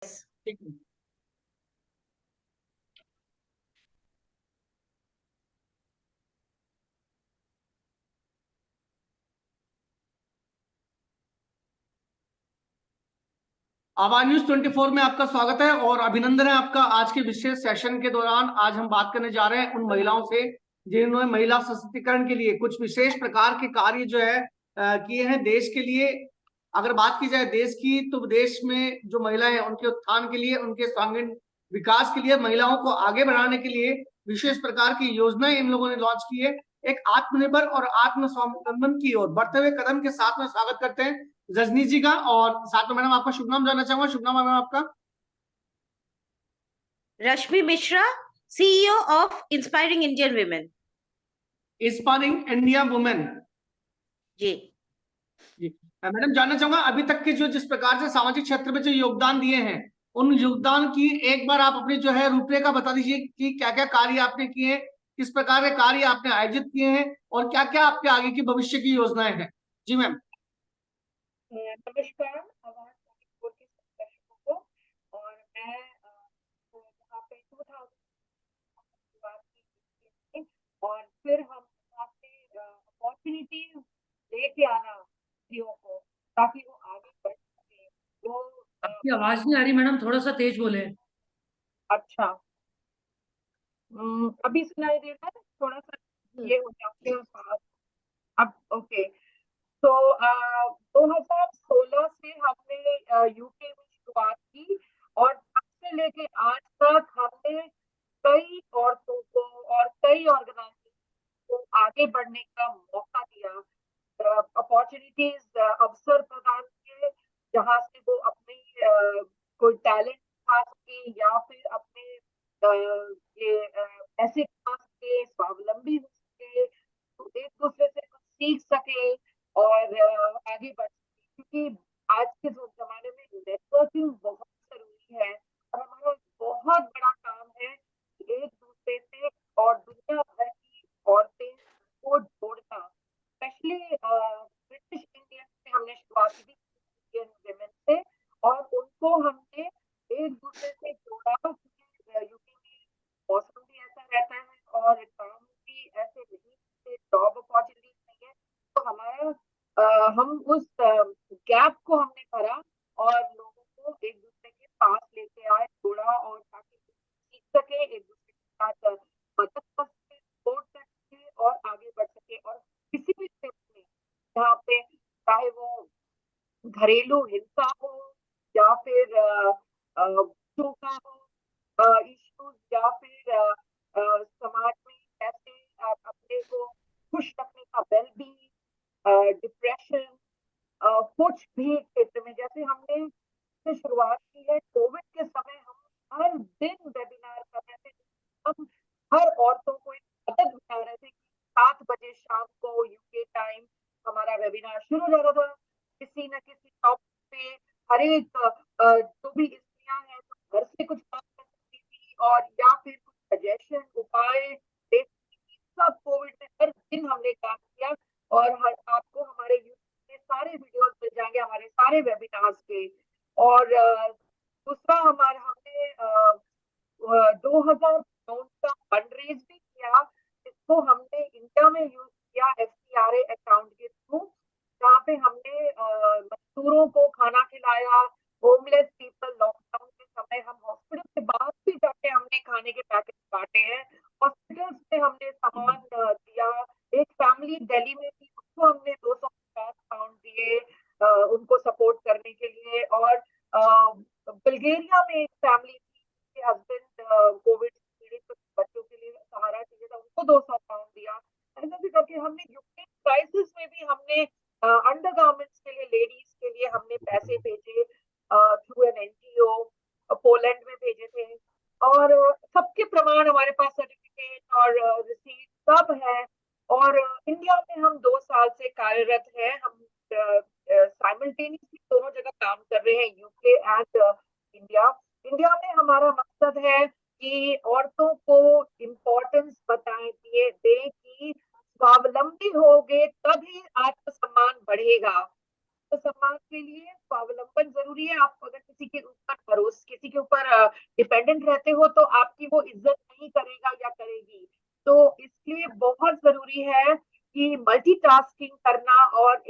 ठीक है। आवाज न्यूज 24 में आपका स्वागत है और अभिनंदन है आपका। आज के विशेष सेशन के दौरान आज हम बात करने जा रहे हैं उन महिलाओं से जिन्होंने महिला सशक्तिकरण के लिए कुछ विशेष प्रकार के कार्य जो है किए हैं देश के लिए। अगर बात की जाए देश की, तो देश में जो महिलाएं हैं उनके उत्थान के लिए, उनके सर्वांगीण विकास के लिए, महिलाओं को आगे बढ़ाने के लिए विशेष प्रकार की योजनाएं इन लोगों ने लॉन्च की है। एक आत्मनिर्भर और आत्मस्वावलंबन की ओर बढ़ते हुए कदम के साथ में स्वागत करते हैं रजनी जी का। और साथ में मैडम आपका शुभ नाम जानना चाहूंगा। शुभ नाम मैडम आपका? Rashmi Mishra, CEO of Inspiring Indian Women। Inspiring India women. जी जी मैडम, जानना चाहूंगा अभी तक के जो जिस प्रकार से सामाजिक क्षेत्र में जो योगदान दिए हैं, उन योगदान की एक बार आप अपनी जो है रूपरेखा बता दीजिए कि क्या क्या कार्य आपने किए हैं, किस प्रकार के कार्य आपने आयोजित किए हैं और क्या क्या आपके आगे की भविष्य की योजनाएं हैं। जी मैम। नमस्कार आवाज के दर्शकों को। और मैं यहाँ पे 2000 शुरुआत की और फिर हम वहाँ से अपॉर्चुनिटी लेके आना स्त्रियों को ताकि वो आगे बढ़ सके। वो आपकी आवाज नहीं आ रही मैडम, थोड़ा सा तेज बोले। अच्छा, अभी सुनाई दे रहा है? थोड़ा सा ये हो जाते हैं पास। अब ओके। तो 2016 से हमने यूके में शुरुआत की और तब से लेके आज तक हमने कई औरतों को और कई ऑर्गेनाइजेशन को आगे बढ़ने का मौका दिया, अपॉर्चुनिटीज अवसर प्रदान किए जहाँ से वो अपने कोई टैलेंट दिखा सके या फिर अपने ये पैसे कमा सके, स्वावलंबी हो सके, तो एक दूसरे से कुछ सीख सके और आगे बढ़ सके। क्योंकि आज के जमाने में नेटवर्किंग बहुत जरूरी है और हमारा बहुत बड़ा काम है कि एक दूसरे से और दुनिया भर की औरतें को जोड़ना। स्पेशली ब्रिटिश इंडियन से हमने शुरुआत की थी, इंडियन विमेन से, और उनको हमने एक दूसरे से जोड़ा क्योंकि यूपी में मौसम भी ऐसा रहता है और काम भी ऐसे नहीं, जॉब अपॉर्चुनिटीज नहीं है। तो हमारा हम उस गैप को हमने भरा और लोगों को एक दूसरे के पास लेके आए, जोड़ा, और ताकि सीख सके, एक दूसरे के साथ मदद कर सके, सपोर्ट कर सके और आगे बढ़ सके। और किसी भी क्षेत्र में जहाँ पे चाहे वो घरेलू हिंसा हो या फिर बच्चों का हो इश्यूज या फिर समाज में कैसे अपने को खुश रखने का, वेलबींग, डिप्रेशन, कुछ भी क्षेत्र में, जैसे हमने से शुरुआत की है कोविड के समय, हम हर दिन वेबिनार कर रहे थे। हम हर औरतों को एक मदद बता रहे थे कि 7 बजे शाम को यूके टाइम हमारा वेबिनार शुरू हो जाता था। किसी न किसी टॉपिक पे हर एक जो भी स्त्रियां हैं तो घर से कुछ बात कर सकती थी और या फिर कुछ सजेशन, उपाय दे सकती थी। सब कोविड में हर दिन हमने काम किया और हर आपको हमारे यूट्यूब में सारे वीडियोस मिल जाएंगे हमारे सारे वेबिनार्स के। और दूसरा हमारा हमने 2000 का फंड रेज भी किया, इसको हमने इंडिया में यूज किया FCRA अकाउंट के थ्रू, जहाँ पे हमने मजदूरों को खाना खिलाया, होमलेस पीपल। लॉकडाउन के समय हम हॉस्पिटल के बाद भी जाके हमने खाने के पैकेट बांटे हैं, हॉस्पिटल्स में हमने सामान दिया। एक फैमिली दिल्ली में थी, उसको हमने 250 पाउंड दिए उनको सपोर्ट करने के लिए। और बल्गेरिया में एक फैमिली थी जिसके हस्बैंड कोविड से पीड़ित, तो बच्चों के लिए सहारा चाहिए था, उनको 200 पाउंड दिया। ऐसा भी करके हमने यूक्रेन क्राइसिस में भी हमने अंडर गारमेंट्स के लिए, लेडीज के लिए हमने पैसे भेजे थ्रू एन NGO, पोलैंड में भेजे थे। और सबके प्रमाण हमारे पास, सर्टिफिकेट और रिसीट सब है। और इंडिया में हम 2 साल से कार्यरत हैं। हम साइमल्टेनियसली दोनों जगह काम कर रहे हैं, यूके एंड इंडिया। इंडिया में हमारा मकसद है कि औरतों को इम्पोर्टेंस बताएं, दिए दें कि स्वावलंबी होगे तभी आत्मसम्मान बढ़ेगा। आत्मसम्मान के लिए स्वावलंबन जरूरी है। आप अगर किसी के ऊपर डिपेंडेंट रहते हो तो आपकी वो इज्जत नहीं करेगा या करेगी। तो इसलिए बहुत जरूरी है कि मल्टीटास्किंग करना और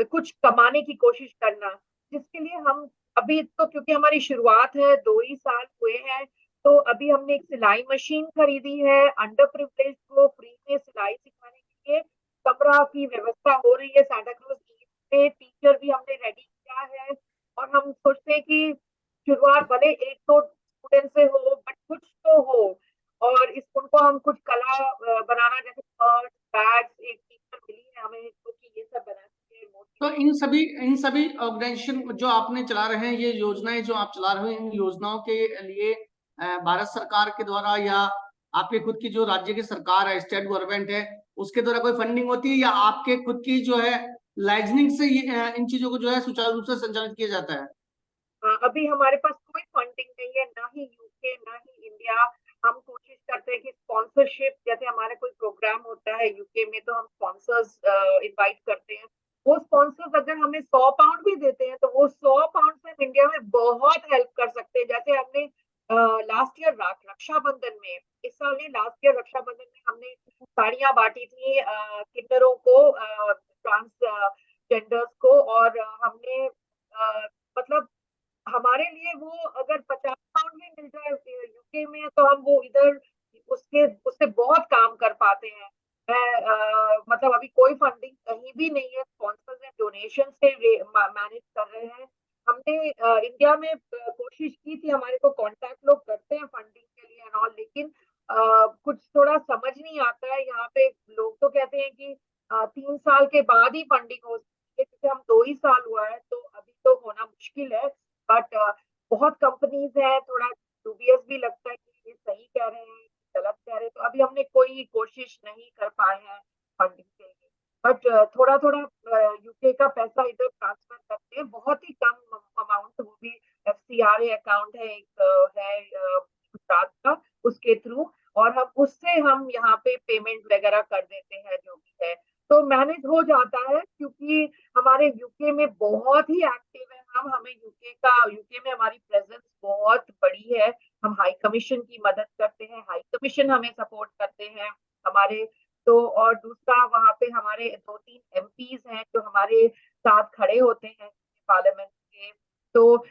कुछ कमाने की कोशिश करना, जिसके लिए हम अभी तो, क्योंकि हमारी शुरुआत है, 2 ही साल हुए हैं, तो अभी हमने एक सिलाई मशीन खरीदी है। अंडर प्रिविलेज को फ्री में सिलाई सिखाने के लिए कमरा की व्यवस्था हो रही है। सांता क्रूज ईस्ट पे टीचर भी हमने रेडी किया है, और हम सोचते हैं कि शुरुआत भले एक दो स्टूडेंट से हो, बट कुछ तो हो। और इस उनको हम कुछ कला बनाना, जैसे पर्स, बैग्स, एक टीचर मिली है हमें तो कि ये सब बनाना तो इन सभी ऑर्गेनाइजेशन जो आपने चला रहे हैं, ये योजनाएं जो आप चला रहे हैं, इन योजनाओं के लिए भारत सरकार के द्वारा या आपके खुद की जो राज्य की सरकार है, स्टेट गवर्नमेंट है, उसके द्वारा कोई फंडिंग होती है, या आपके खुद की जो है लाइजनिंग से इन चीजों को जो है सुचारू रूप से संचालित किया जाता है? अभी हमारे पास कोई फंडिंग नहीं है, ना ही यूके ना ही इंडिया। हम कोशिश करते हैं कि स्पॉन्सरशिप, जैसे हमारा कोई प्रोग्राम होता है यूके में तो हम स्पॉन्सर्स इनवाइट करते हैं। वो स्पॉन्सर्स अगर हमें 100 पाउंड भी देते हैं तो वो 100 पाउंड से हम इंडिया में बहुत हेल्प कर सकते हैं। जैसे हमने लास्ट ईयर रक्षाबंधन में, इस साल नहीं, लास्ट ईयर रक्षाबंधन में हमने साड़ियां बांटी थी किन्नरों को, ट्रांसजेंडर्स को। और हमने मतलब हमारे लिए वो अगर 50 पाउंड में मिल जाए यूके में, तो हम वो इधर उससे बहुत काम कर पाते हैं। मतलब अभी कोई फंडिंग कहीं भी नहीं है, स्पॉन्सर्स एंड डोनेशन से मैनेज कर रहे हैं। हमने इंडिया में कोशिश की थी, हमारे को कांटेक्ट लोग करते हैं फंडिंग के लिए एंड ऑल, लेकिन कुछ थोड़ा समझ नहीं आता है। यहाँ पे लोग तो कहते हैं कि 3 साल के बाद ही फंडिंग हो सकती है, क्योंकि हम 2 ही साल हुआ है, तो अभी तो होना मुश्किल है। बट बहुत कंपनीज है, थोड़ा डूबियस भी लगता है कि ये सही कह रहे हैं, गलत कह रहे हैं, तो अभी हमने कोई कोशिश नहीं कर पाए हैं फंडिंग के लिए। बट थोड़ा थोड़ा यूके का पैसा इधर ट्रांसफर करते हैं, बहुत ही कम अमाउंट, वो भी FCRA अकाउंट है, एक है गुजरात का, उसके थ्रू, और हम यहाँ पे पेमेंट वगैरह कर देते हैं जो भी है, तो मैनेज हो जाता है। क्योंकि हमारे यूके में बहुत ही एक्टिव है हमें यूके में हमारी प्रेजेंस बहुत बड़ी है। हम हाई कमीशन की मदद करते हैं, हाई कमीशन हमें सपोर्ट करते हैं हमारे। तो और दूसरा, वहाँ पे हमारे 2-3 MPs हैं जो हमारे साथ खड़े होते हैं पार्लियामेंट के। तो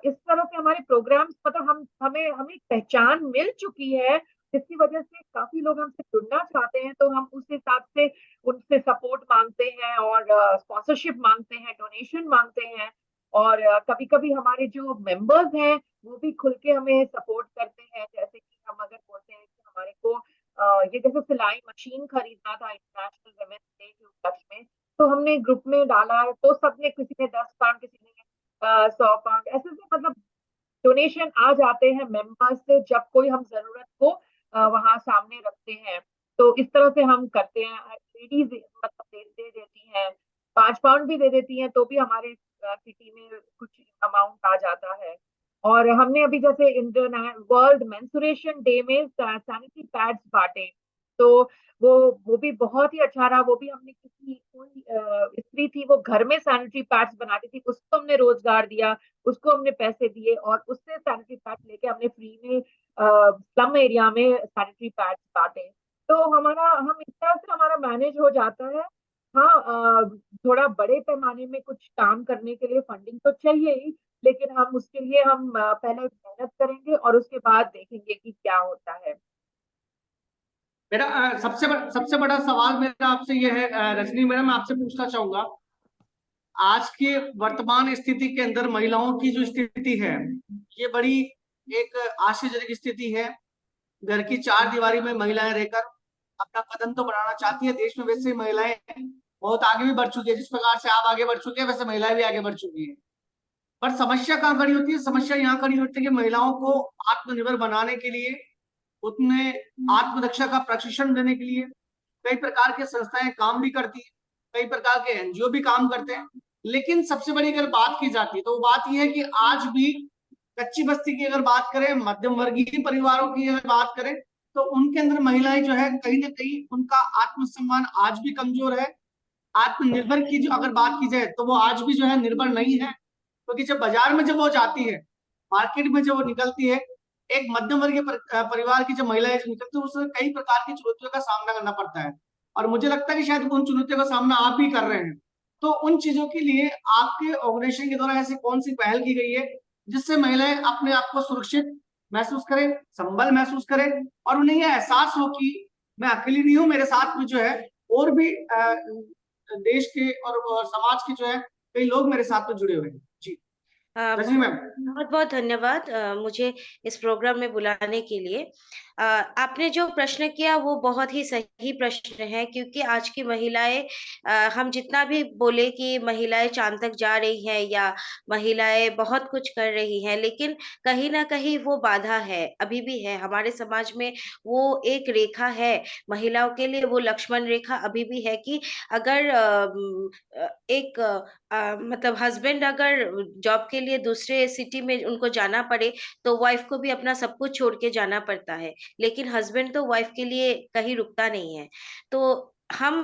इस तरह से हमारे प्रोग्राम्स, मतलब हमें हमें पहचान मिल चुकी है, जिसकी वजह से काफी लोग हमसे जुड़ना चाहते हैं, तो हम उस हिसाब से उनसे सपोर्ट मांगते हैं और स्पॉन्सरशिप मांगते हैं, डोनेशन मांगते हैं। और कभी कभी हमारे जो मेंबर्स हैं वो भी खुल के हमें सपोर्ट करते हैं। जैसे कि हम अगर बोलते हैं कि हमारे को ये जैसे सिलाई मशीन खरीदना था इंटरनेशनल वुमेन्स डे के उपलक्ष्य में, तो हमने ग्रुप में डाला है, तो सबने, किसी ने 10 पाउंड, किसी ने 100 पाउंड, ऐसे से मतलब डोनेशन आ जाते हैं मेंबर्स से, जब कोई हम जरूरत को वहां सामने रखते हैं। तो इस तरह से हम करते हैं। लेडीज मतलब दे देती हैं, 5 पाउंड भी दे देती हैं, तो भी हमारे सिटी में कुछ अमाउंट आ जाता है। और हमने अभी जैसे वर्ल्ड मेंस्ट्रुएशन डे में सैनिटरी पैड्स बांटे, तो वो भी बहुत ही अच्छा रहा। वो भी हमने कोई स्त्री थी, वो घर में सैनिटरी पैड्स बनाती थी, उसको हमने रोजगार दिया, उसको हमने पैसे दिए, और उससे सैनिटरी पैड्स लेके हमने फ्री में स्लम एरिया में सैनिटरी पैड्स बांटे। तो हम इस तरह से हमारा मैनेज हो जाता है। हाँ, थोड़ा बड़े पैमाने में कुछ काम करने के लिए फंडिंग तो चाहिए ही, लेकिन हम उसके लिए पहले मेहनत करेंगे और उसके बाद देखेंगे कि क्या होता है। मेरा सबसे बड़ा सवाल मेरा आपसे यह है, रजनी मैडम, आपसे पूछना चाहूंगा, आज के वर्तमान स्थिति के अंदर महिलाओं की जो स्थिति है, ये बड़ी एक आश्चर्यजनक स्थिति है। घर की 4 दीवारी में महिलाएं रहकर अपना कदम तो बढ़ाना चाहती है। देश में वैसे महिलाएं बहुत आगे भी बढ़ चुकी है, जिस प्रकार से आप आगे बढ़ चुके हैं वैसे महिलाएं भी आगे बढ़ चुकी है। पर समस्या कहाँ खड़ी होती है? समस्या यहाँ खड़ी होती है कि महिलाओं को आत्मनिर्भर बनाने के लिए, उतने आत्मरक्षा का प्रशिक्षण देने के लिए कई प्रकार की संस्थाएं काम भी करती है, कई प्रकार के NGO भी काम करते हैं। लेकिन सबसे बड़ी अगर बात की जाती है तो वो बात यह है कि आज भी कच्ची बस्ती की अगर बात करें, मध्यम वर्गीय परिवारों की अगर बात करें, तो उनके अंदर महिलाएं जो है कहीं ना कहीं उनका आत्मसम्मान आज भी कमजोर है। आत्मनिर्भर की जो अगर बात की जाए तो वो आज भी जो है निर्भर नहीं है, क्योंकि जब बाजार में जब वो जाती है, मार्केट में जब वो निकलती है, एक मध्यम वर्गीय परिवार की जो महिलाएं जो निकलती है, उसमें कई प्रकार की चुनौतियों का सामना करना पड़ता है। और मुझे लगता है कि शायद उन चुनौतियों का सामना आप भी कर रहे हैं। तो उन चीजों के लिए आपके ऑर्गेनाइजेशन के द्वारा ऐसी कौन सी पहल की गई है जिससे महिलाएं अपने आप को सुरक्षित महसूस करें, संबल महसूस करें, और उन्हें यह एहसास हो कि मैं अकेली नहीं हूँ, मेरे साथ में जो है और भी देश के और समाज के जो है कई लोग मेरे साथ में जुड़े हुए हैं। जी रजनी मैम। बहुत बहुत धन्यवाद मुझे इस प्रोग्राम में बुलाने के लिए। आपने जो प्रश्न किया वो बहुत ही सही प्रश्न है, क्योंकि आज की महिलाएं, हम जितना भी बोले कि महिलाएं चांद तक जा रही हैं या महिलाएं बहुत कुछ कर रही हैं, लेकिन कहीं ना कहीं वो बाधा है, अभी भी है हमारे समाज में। वो एक रेखा है महिलाओं के लिए, वो लक्ष्मण रेखा अभी भी है कि अगर एक मतलब हस्बैंड अगर जॉब के लिए दूसरे सिटी में उनको जाना पड़े, तो वाइफ को भी अपना सब कुछ छोड़ के जाना पड़ता है, लेकिन हस्बैंड तो वाइफ के लिए कहीं रुकता नहीं है। तो हम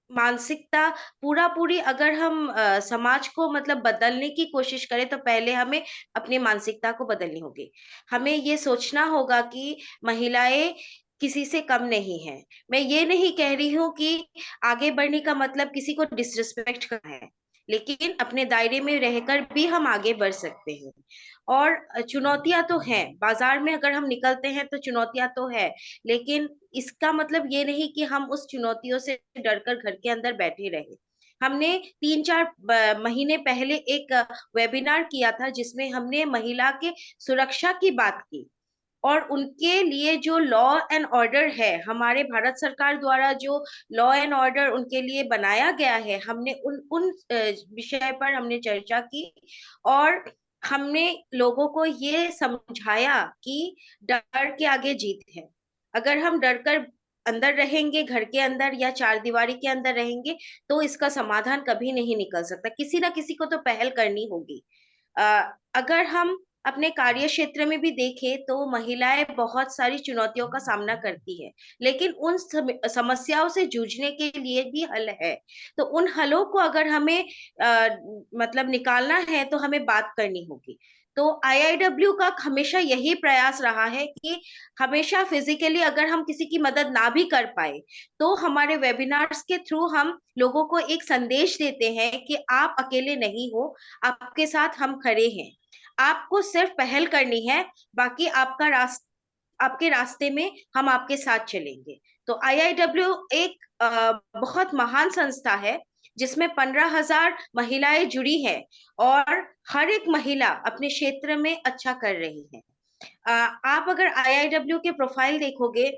मानसिकता पूरा पूरी अगर हम समाज को मतलब बदलने की कोशिश करें, तो पहले हमें अपनी मानसिकता को बदलनी होगी। हमें ये सोचना होगा कि महिलाएं किसी से कम नहीं है। मैं ये नहीं कह रही हूँ कि आगे बढ़ने का मतलब किसी को डिसरिस्पेक्ट करना है, लेकिन अपने दायरे में रहकर भी हम आगे बढ़ सकते हैं। और चुनौतियां तो हैं, बाजार में अगर हम निकलते हैं तो चुनौतियां तो है, लेकिन इसका मतलब ये नहीं कि हम उस चुनौतियों से डरकर घर के अंदर बैठे रहे। हमने 3-4 महीने पहले एक वेबिनार किया था, जिसमें हमने महिला के सुरक्षा की बात की, और उनके लिए जो लॉ एंड ऑर्डर है, हमारे भारत सरकार द्वारा जो लॉ एंड ऑर्डर उनके लिए बनाया गया है, हमने उन उन विषय पर हमने चर्चा की। और हमने लोगों को ये समझाया कि डर के आगे जीत है। अगर हम डर कर अंदर रहेंगे, घर के अंदर या चार दीवारी के अंदर रहेंगे, तो इसका समाधान कभी नहीं निकल सकता। किसी ना किसी को तो पहल करनी होगी। अगर हम अपने कार्य क्षेत्र में भी देखें, तो महिलाएं बहुत सारी चुनौतियों का सामना करती है, लेकिन उन समस्याओं से जूझने के लिए भी हल है। तो उन हलों को अगर हमें मतलब निकालना है, तो हमें बात करनी होगी। तो आईआईडब्ल्यू का हमेशा यही प्रयास रहा है कि हमेशा फिजिकली अगर हम किसी की मदद ना भी कर पाए, तो हमारे वेबिनार्स के थ्रू हम लोगों को एक संदेश देते हैं कि आप अकेले नहीं हो, आपके साथ हम खड़े हैं। आपको सिर्फ पहल करनी है, बाकी आपके रास्ते में हम आपके साथ चलेंगे। तो आईआईडब्ल्यू एक बहुत महान संस्था है, जिसमें 15,000 महिलाएं जुड़ी हैं, और हर एक महिला अपने क्षेत्र में अच्छा कर रही है। आप अगर आईआईडब्ल्यू के प्रोफाइल देखोगे,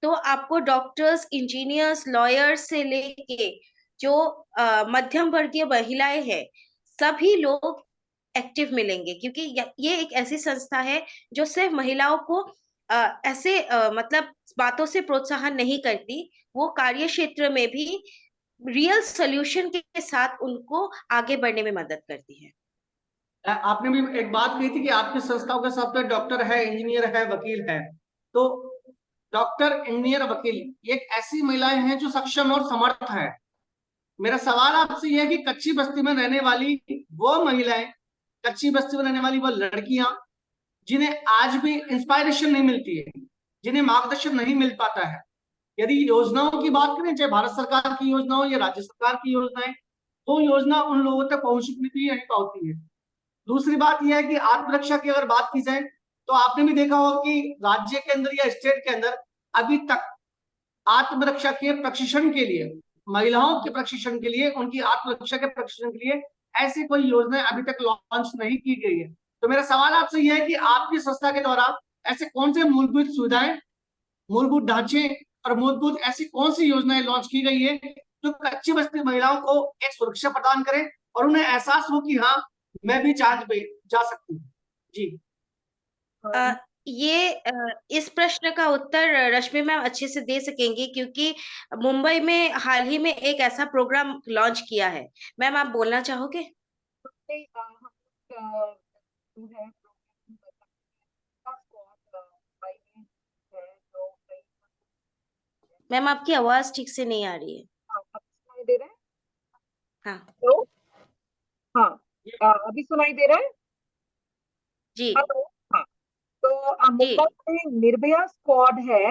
तो आपको डॉक्टर्स, इंजीनियर्स, लॉयर्स से लेके जो मध्यम वर्गीय महिलाएं हैं, सभी लोग एक्टिव मिलेंगे, क्योंकि ये एक ऐसी संस्था है जो सिर्फ महिलाओं को ऐसे मतलब बातों से प्रोत्साहन नहीं करती, वो कार्य क्षेत्र में भी रियल सॉल्यूशन के साथ उनको आगे बढ़ने में मदद करती है। आपने भी एक बात कही थी कि आपकी संस्थाओं के साथ डॉक्टर है, इंजीनियर है, वकील है। तो डॉक्टर, इंजीनियर, वकील ये एक ऐसी महिलाएं हैं जो सक्षम और समर्थ है। मेरा सवाल आपसे यह है कि कच्ची बस्ती में रहने वाली वो महिलाएं, कच्ची बस्ती में रहने वाली वो लड़कियां जिन्हें आज भी इंस्पायरेशन नहीं मिलती है, जिन्हें मार्गदर्शन नहीं मिल पाता है, यदि योजनाओं की बात करें, चाहे भारत सरकार की योजना हो या राज्य सरकार की योजनाएं, तो योजना उन लोगों तक पहुंचती नहीं पाती है। दूसरी बात यह है कि आत्मरक्षा की अगर बात की जाए, तो आपने भी देखा होगा कि राज्य के अंदर या स्टेट के अंदर अभी तक आत्मरक्षा के प्रशिक्षण के लिए, महिलाओं के प्रशिक्षण के लिए, उनकी आत्मरक्षा के प्रशिक्षण के लिए ऐसी कोई योजना अभी तक लॉन्च नहीं की गई है। तो मेरा सवाल आपसे यह है कि आपकी संस्था के द्वारा ऐसे कौन से मूलभूत सुविधाएं, मूलभूत ढांचे और मूलभूत ऐसी कौन सी योजनाएं लॉन्च की गई है जो कच्ची बस्ती महिलाओं को एक सुरक्षा प्रदान करें और उन्हें एहसास हो कि हाँ, मैं भी चांद पे जा सकती हूँ। जी अ, इस प्रश्न का उत्तर रश्मि मैम अच्छे से दे सकेंगी, क्योंकि मुंबई में हाल ही में एक ऐसा प्रोग्राम लॉन्च किया है। मैम, आप बोलना चाहोगे? हम लोग जो है प्रोग्राम का स्क्वाड भाई है जो कई मैम, आपकी आवाज ठीक से नहीं आ रही है। आप सुनाई दे रहे हैं? अभी सुनाई दे रहा है? जी हेलो। हाँ। तो जी मुंबई में निर्भया स्क्वाड है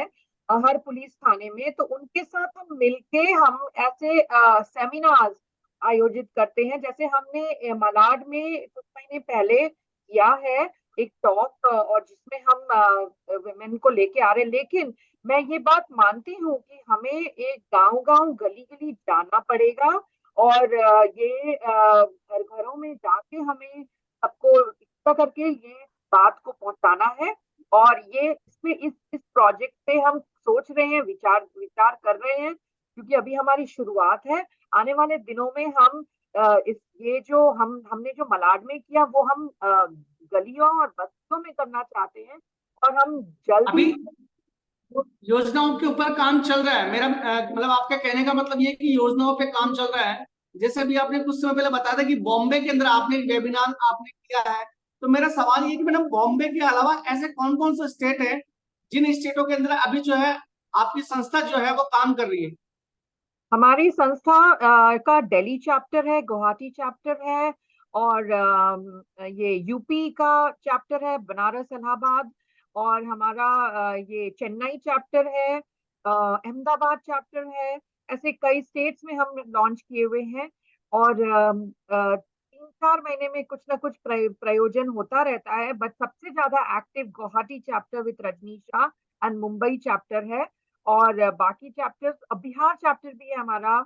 हर पुलिस थाने में, तो उनके साथ हम मिलके हम ऐसे सेमिनार आयोजित करते हैं। जैसे हमने मलाड में कुछ महीने पहले किया है एक टॉक, और जिसमें हम वुमेन को लेके आ रहे हैं। लेकिन मैं ये बात मानती हूँ कि हमें एक गांव गांव गली गली जाना पड़ेगा, और ये घर घरों में जाके हमें सबको इकट्ठा करके ये बात को पहुंचाना है। और ये इसमें इस प्रोजेक्ट पे हम सोच रहे हैं, विचार विचार कर रहे हैं, क्योंकि अभी हमारी शुरुआत है। आने वाले दिनों में हम इस ये जो हमने जो मलाड में किया वो हम गलियों और बस्तियों में करना चाहते हैं, और हम जल्दी अभी योजनाओं के ऊपर काम चल रहा है। मेरा मतलब आपका कहने का मतलब ये है कि योजनाओं पे काम चल रहा है। जैसे अभी आपने कुछ समय पहले बताया था कि बॉम्बे के अंदर आपने एक वेबिनार आपने किया है, तो मेरा सवाल ये कि मैडम बॉम्बे के अलावा ऐसे कौन कौन से स्टेट है जिन स्टेटों के अंदर अभी जो है आपकी संस्था जो है वो काम कर रही है? हमारी संस्था का दिल्ली चैप्टर है, गुवाहाटी चैप्टर है, और ये यूपी का चैप्टर है, बनारस इलाहाबाद, और हमारा ये चेन्नई चैप्टर है, अहमदाबाद चैप्टर है। ऐसे कई स्टेट्स में हम लॉन्च किए हुए हैं। और 3-4 महीने में कुछ ना कुछ प्रयोजन होता रहता है, बट सबसे ज्यादा active Guwahati chapter with Rajnisha and Mumbai chapter है। और बाकी चैप्टर्स, अब बिहार चैप्टर भी है हमारा,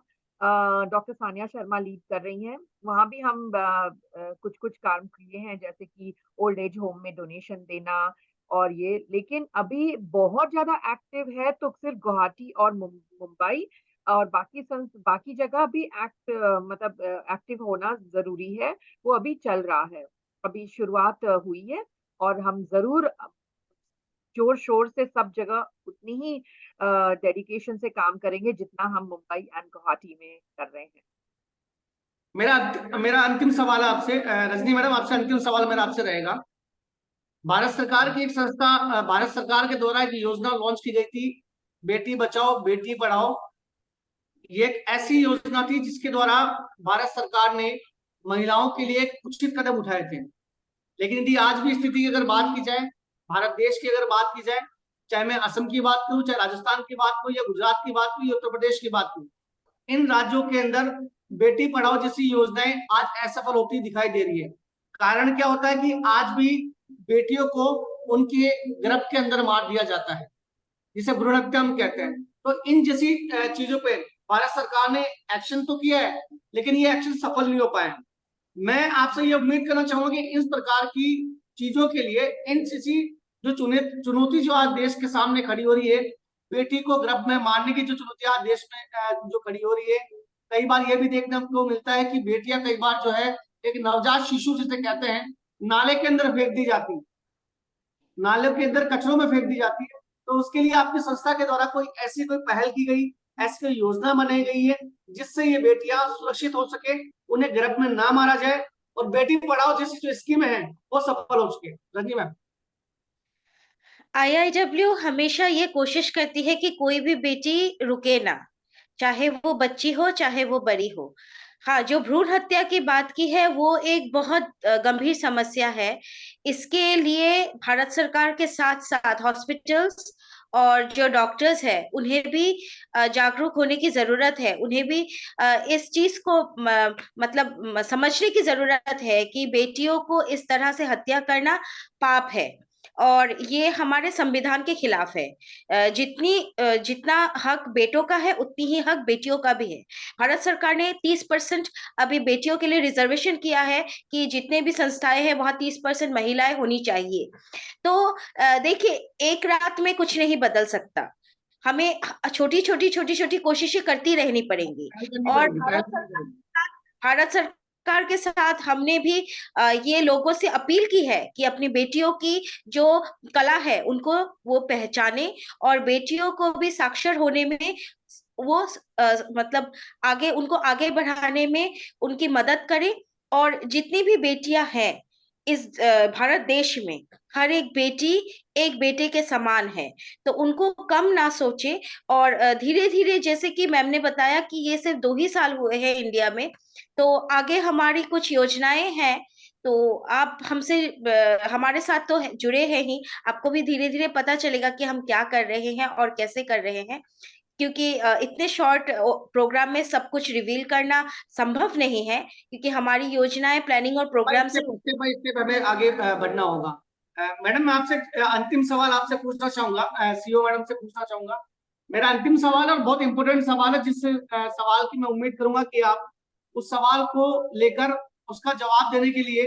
डॉक्टर सानिया शर्मा लीड कर रही हैं। वहां भी हम कुछ कुछ काम किए हैं, जैसे कि ओल्ड एज होम में डोनेशन देना और ये। लेकिन अभी बहुत ज्यादा एक्टिव है तो सिर्फ गुवाहाटी और मुंबई, और बाकी जगह भी मतलब एक्टिव होना जरूरी है। वो अभी चल रहा है, अभी शुरुआत हुई है। और हम जरूर जोर शोर से सब जगह उतनी ही डेडिकेशन से काम करेंगे जितना हम मुंबई एंड गुवाहाटी में कर रहे हैं। मेरा अंतिम सवाल है आपसे, रजनी मैडम, आपसे अंतिम सवाल मेरा आपसे रहेगा। भारत सरकार की एक संस्था, भारत सरकार के द्वारा एक योजना लॉन्च की गई थी, बेटी बचाओ बेटी पढ़ाओ। ये एक ऐसी योजना थी जिसके द्वारा भारत सरकार ने महिलाओं के लिए एक उचित कदम उठाए थे। लेकिन यदि आज भी स्थिति की अगर बात की जाए, भारत देश की अगर बात की जाए, चाहे मैं असम की बात करूं, चाहे राजस्थान की बात करूं, या गुजरात की बात करूं, या उत्तर प्रदेश की बात करूं, इन राज्यों के अंदर बेटी पढ़ाओ जैसी योजनाएं आज असफल होती दिखाई दे रही है। कारण क्या होता है कि आज भी बेटियों को उनके गर्भ के अंदर मार दिया जाता है, जिसे भ्रूण हत्या हम कहते हैं। तो इन जैसी चीजों पे भारत सरकार ने एक्शन तो किया है, लेकिन ये एक्शन सफल नहीं हो पाए। मैं आपसे ये उम्मीद करना चाहूंगा कि इस प्रकार की चीजों के लिए एनसीसी जो चुनौती जो आज देश के सामने खड़ी हो रही है, बेटी को गर्भ में मारने की जो चुनौती आज देश में जो खड़ी हो रही है, कई बार ये भी देखने को मिलता है कि बेटियां कई बार जो है एक नवजात शिशु जिसे कहते हैं, नाले के अंदर फेंक दी जाती, नाले के अंदर कचरों में फेंक दी जाती है। तो उसके लिए आपकी संस्था के द्वारा कोई ऐसी कोई पहल की गई, ऐसी कोई योजना बनाई गई है जिससे ये बेटियां सुरक्षित हो सके, उन्हें गर्भ में ना मारा जाए, और बेटी पढ़ाओ जैसी जो स्कीम है वो सफल हो सके? रंजी मैम। आईआईडब्ल्यू हमेशा ये कोशिश करती है कि कोई भी बेटी रुके ना, चाहे वो बच्ची हो चाहे वो बड़ी हो। हाँ, जो भ्रूण हत्या की बात की है वो एक बहुत गंभीर समस्या है। इसके लिए भारत सरकार के साथ साथ हॉस्पिटल्स और जो डॉक्टर्स है उन्हें भी जागरूक होने की जरूरत है। उन्हें भी इस चीज को मतलब समझने की जरूरत है कि बेटियों को इस तरह से हत्या करना पाप है, और ये हमारे संविधान के खिलाफ है। जितना हक बेटों का है उतनी ही हक बेटियों का भी है। भारत सरकार ने 30% अभी बेटियों के लिए रिजर्वेशन किया है कि जितने भी संस्थाएं हैं वहां 30% महिलाएं होनी चाहिए। तो देखिए, एक रात में कुछ नहीं बदल सकता, हमें छोटी छोटी कोशिशें करती रहनी पड़ेंगी। पहल करनी और पड़ेगी, पहल करनी पड़ेगी। भारत सरकार के साथ हमने भी ये लोगों से अपील की है कि अपनी बेटियों की जो कला है उनको वो पहचाने, और बेटियों को भी साक्षर होने में वो मतलब आगे उनको आगे बढ़ाने में उनकी मदद करें। और जितनी भी बेटियां हैं इस भारत देश में, हर एक बेटी एक बेटे के समान है, तो उनको कम ना सोचे। और धीरे धीरे, जैसे कि मैम ने बताया कि ये सिर्फ 2 ही साल हुए हैं इंडिया में, तो आगे हमारी कुछ योजनाएं हैं तो आप हमसे हमारे साथ तो जुड़े हैं ही, आपको भी धीरे-धीरे पता चलेगा कि हम क्या कर रहे हैं और कैसे कर रहे हैं। क्योंकि इतने शॉर्ट प्रोग्राम में सब कुछ रिवील करना संभव नहीं है, क्योंकि हमारी योजनाएँ, प्लानिंग और प्रोग्राम से स्टेप बाय स्टेप हमें आगे बढ़ना होगा। मैडम मैं आपसे अंतिम सवाल आपसे पूछना चाहूंगा, सीईओ मैडम से पूछना चाहूंगा। मेरा अंतिम सवाल है और बहुत इंपॉर्टेंट सवाल है, जिस सवाल की मैं उम्मीद करूंगा कि आप उस सवाल को लेकर उसका जवाब देने के लिए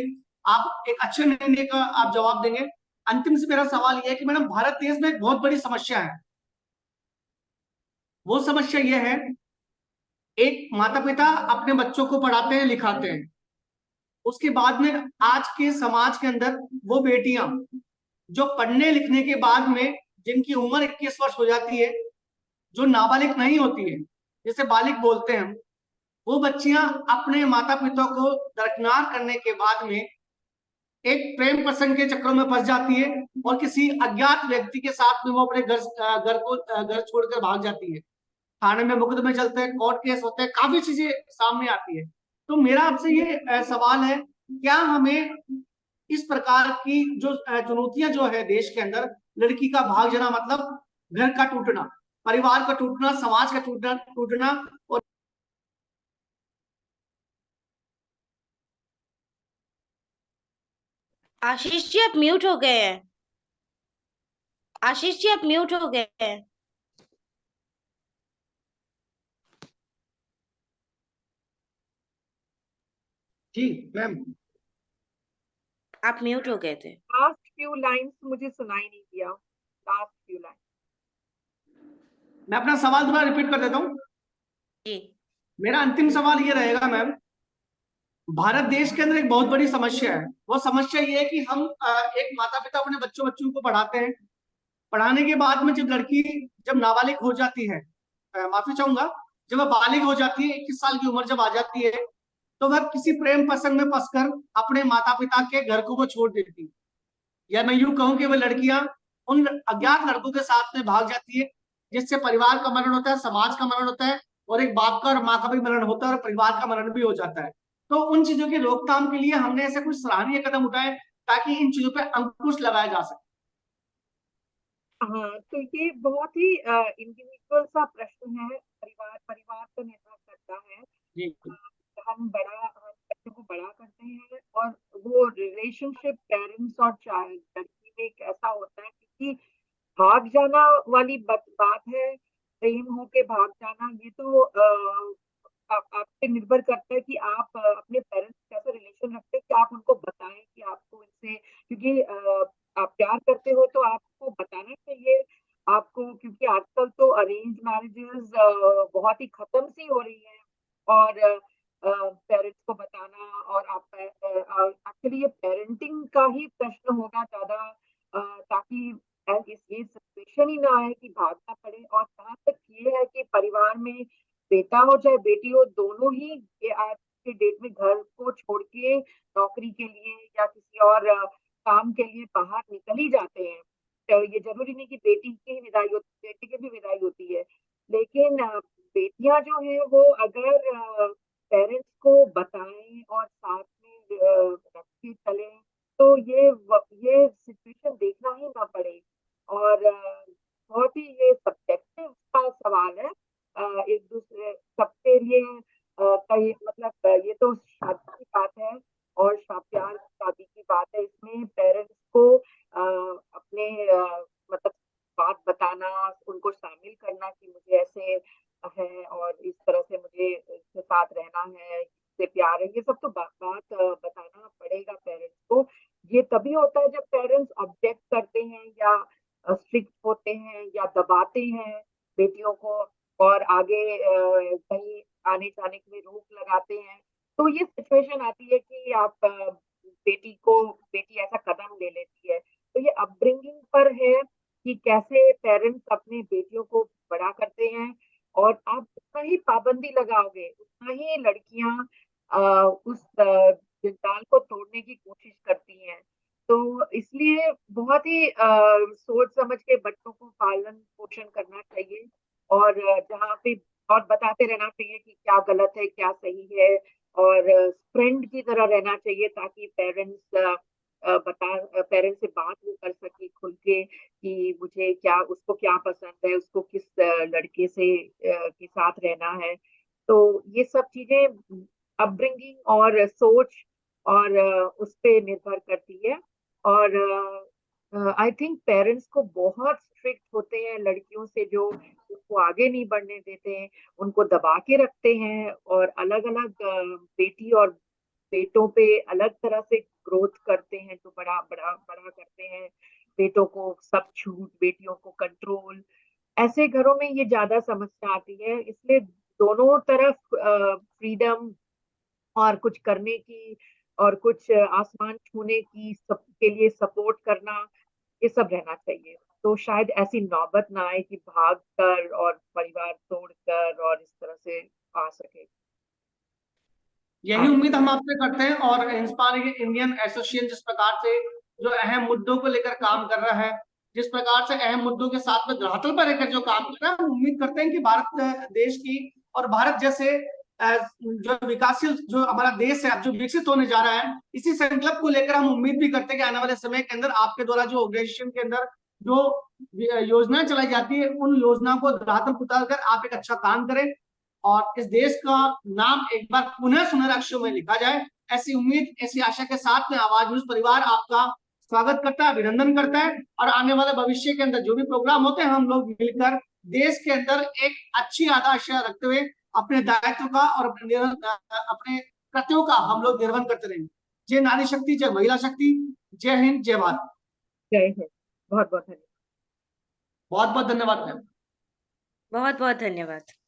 आप एक अच्छे निर्णय का आप जवाब देंगे। अंतिम से मेरा सवाल यह है कि मैडम, भारत देश में एक बहुत बड़ी समस्या है। वो समस्या यह है, एक माता पिता अपने बच्चों को पढ़ाते हैं लिखाते हैं, उसके बाद में आज के समाज के अंदर वो बेटियां जो पढ़ने लिखने के बाद में जिनकी उम्र 21 वर्ष हो जाती है, जो नाबालिग नहीं होती है, जिसे बालिग बोलते हैं, वो बच्चियां अपने माता पिता को दरकिनार करने के बाद में एक प्रेम प्रसंग के चक्रों में फंस जाती है और किसी अज्ञात व्यक्ति के साथ में वो अपने घर छोड़कर भाग जाती है। थाने में मुकदमे चलते हैं, कोर्ट केस होते हैं, काफी चीजें सामने आती है। तो मेरा आपसे ये सवाल है, क्या हमें इस प्रकार की जो चुनौतियां जो है देश के अंदर, लड़की का भाग जाना मतलब घर का टूटना, परिवार का टूटना, समाज का टूटना टूटना और आशीष जी आप म्यूट हो गए हैं। आशीष जी आप म्यूट हो गए हैं। जी मैम। आप म्यूट हो गए थे। लास्ट फ्यू लाइंस मुझे सुनाई नहीं दिया, लास्ट फ्यू लाइन। मैं अपना सवाल दोबारा रिपीट कर देता हूँ। जी। मेरा अंतिम सवाल ये रहेगा मैम, भारत देश के अंदर एक बहुत बड़ी समस्या है। वो समस्या ये है कि हम एक माता पिता अपने बच्चों को पढ़ाते हैं, पढ़ाने के बाद में जब लड़की जब नाबालिग हो जाती है, माफी चाहूंगा, जब वह बालिग हो जाती है, 21 साल की उम्र जब आ जाती है, तो वह किसी प्रेम प्रसंग में फंसकर अपने माता पिता के घर को वो छोड़ देती है, या मैं यूं कहूं कि वह लड़कियां उन अज्ञात लड़कों के साथ में भाग जाती है, जिससे परिवार का मरण होता है, समाज का मरण होता है, और एक बाप का और माँ का भी मरण होता है, और परिवार का मरण भी हो जाता है। तो उन चीजों की रोकथाम के लिए हमने ऐसे कुछ सराहनीय कदम उठाए ताकि इन चीजों पर अंकुश लगाया जा सके। हाँ, तो ये बहुत ही इंडिविजुअल सा प्रश्न है, परिवार परिवार पर निर्भर करता है। जी हम बच्चों को बड़ा करते हैं और वो रिलेशनशिप पेरेंट्स और चाइल्ड लड़की में एक ऐसा होता है, क्योंकि भाग जाना वाली बात है, प्रेम होके भाग जाना, ये तो आप पे निर्भर करता है कि आप अपने पेरेंट्स से कैसे रिलेशन रखते हैं, कि आप उनको बताएं कि आपको इनसे, क्योंकि आप प्यार करते हो तो आपको बताना चाहिए आपको, क्योंकि आजकल तो अरेंज मैरिजेस बहुत ही खत्म सी हो रही है, और पेरेंट्स को बताना, और आप एक्चुअली ये पेरेंटिंग का ही प्रश्न होगा ज्यादा, ताकि ये सिचुएशन ही ना आए कि भागना पड़े। और जहाँ तक ये है कि परिवार में बेटा हो चाहे बेटी हो, दोनों ही ये आज के डेट में घर को छोड़ के नौकरी के लिए या किसी और काम के लिए बाहर निकल ही जाते हैं। तो ये जरूरी नहीं कि बेटी की ही विदाई होती, बेटी की भी विदाई होती है, लेकिन बेटियां जो है वो अगर पेरेंट्स को बताएं और साथ में रख के चले, तो ये सिचुएशन देखना ही ना पड़े। और बहुत ही ये सब्जेक्टिव का सवाल है, एक दूसरे सबके लिए कहीं मतलब ये तो शादी की बात है, और प्यार की शादी की बात है, इसमें पेरेंट्स को अपने मतलब बात बताना, उनको शामिल करना कि मुझे ऐसे है और इस तरह से मुझे इसके साथ रहना है, इससे प्यार है, ये सब तो बात बताना पड़ेगा पेरेंट्स को। ये तभी होता है जब पेरेंट्स ऑब्जेक्ट करते हैं या स्ट्रिक्ट होते हैं या दबाते हैं बेटियों को, और आगे कहीं आने जाने के लिए रोक लगाते हैं, तो ये सिचुएशन आती है कि आप बेटी ऐसा कदम ले लेती है। तो ये अपब्रिंगिंग पर है कि कैसे पेरेंट्स अपनी बेटियों को बड़ा करते हैं, और आप जितना ही पाबंदी लगाओगे उतना ही लड़कियां उस जंजाल को तोड़ने की कोशिश करती हैं। तो इसलिए बहुत ही सोच समझ के बच्चों को पालन पोषण करना चाहिए, और जहाँ पे और बताते रहना चाहिए कि क्या गलत है क्या सही है, और फ्रेंड की तरह रहना चाहिए, ताकि पेरेंट्स से बात वो कर सके खुल के कि मुझे क्या, उसको क्या पसंद है, उसको किस लड़के से के साथ रहना है। तो ये सब चीजें अपब्रिंगिंग और सोच और उस पे निर्भर करती है। और आई थिंक पेरेंट्स को बहुत स्ट्रिक्ट होते हैं लड़कियों से, जो उसको आगे नहीं बढ़ने देते हैं, उनको दबा के रखते हैं, और अलग अलग बेटी और बेटों पे अलग तरह से ग्रोथ करते हैं, जो बड़ा बड़ा बड़ा करते हैं। बेटों को सब छूट, बेटियों को कंट्रोल। ऐसे घरों में ये ज्यादा समस्या आती है, इसलिए दोनों तरफ फ्रीडम और कुछ करने की और कुछ आसमान छूने की सबके लिए सपोर्ट करना, ये सब रहना चाहिए। तो शायद ऐसी नौबत ना आए कि भाग कर और परिवार तोड़कर और इस तरह से आ सके। यही उम्मीद हम आपसे करते हैं। और इंस्पायरिंग इंडियन एसोसिएशन जिस प्रकार से जो अहम मुद्दों को लेकर काम कर रहा है, जिस प्रकार से अहम मुद्दों के साथ में धरातल पर रहकर जो काम कर रहा है, हम उम्मीद करते हैं कि भारत देश की और भारत जैसे जो विकासशील जो हमारा देश है, जो विकसित होने जा रहा है, इसी संकल्प को लेकर हम उम्मीद भी करते हैं कि आने वाले समय के अंदर आपके द्वारा जो ऑर्गेनाइजेशन के अंदर जो योजनाएं चलाई जाती है, उन योजनाओं को धरातल उतार कर आप एक अच्छा काम करें और इस देश का नाम एक बार पुनः सुनहरे अक्षरों में लिखा जाए। ऐसी उम्मीद, ऐसी आशा के साथ में आवाज न्यूज परिवार आपका स्वागत करता है, अभिनंदन करता है। और आने वाले भविष्य के अंदर जो भी प्रोग्राम होते हैं, हम लोग मिलकर देश के अंदर एक अच्छी आशा रखते हुए अपने दायित्व का और अपने कर्तव्यों का हम लोग निर्वहन करते रहेंगे। जय नारी शक्ति, जय महिला शक्ति, जय हिंद, जय भारत। जय हिंद। बहुत बहुत धन्यवाद। बहुत बहुत धन्यवाद मैम। बहुत बहुत धन्यवाद।